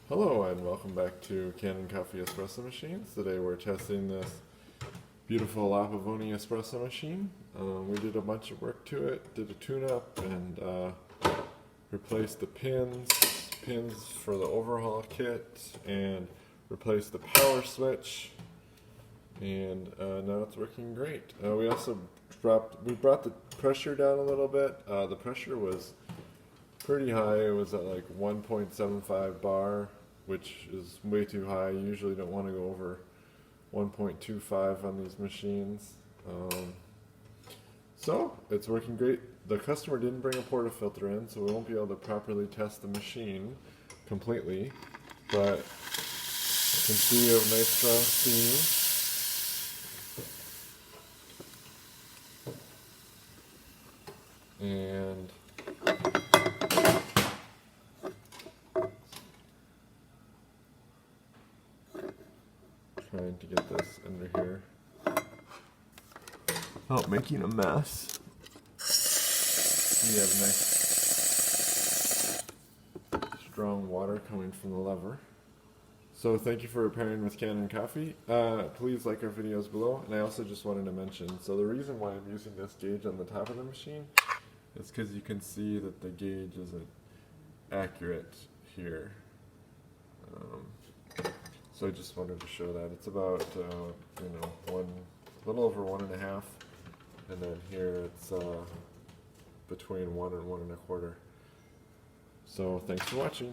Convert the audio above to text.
Hello and welcome back to Kanen Coffee Espresso Machines. Today we're testing this beautiful Pavoni espresso machine. We did a bunch of work to it, did a tune-up and replaced the pins for the overhaul kit, and replaced the power switch, and now it's working great. We also brought the pressure down a little bit. The pressure was pretty high. It was at like 1.75 bar, which is way too high. You usually don't want to go over 1.25 on these machines. So it's working great. The customer didn't bring a portafilter in, so we won't be able to properly test the machine completely, but you can see a nice strong steam. And trying to get this under here without making a mess. We have nice strong water coming from the lever. So thank you for pairing with Kanen Coffee. Please like our videos below. And I also just wanted to mention, so the reason why I'm using this gauge on the top of the machine is because you can see that the gauge isn't accurate here. So I just wanted to show that. It's about, a little over 1.5, and then here it's between 1 and 1 1/4. So thanks for watching.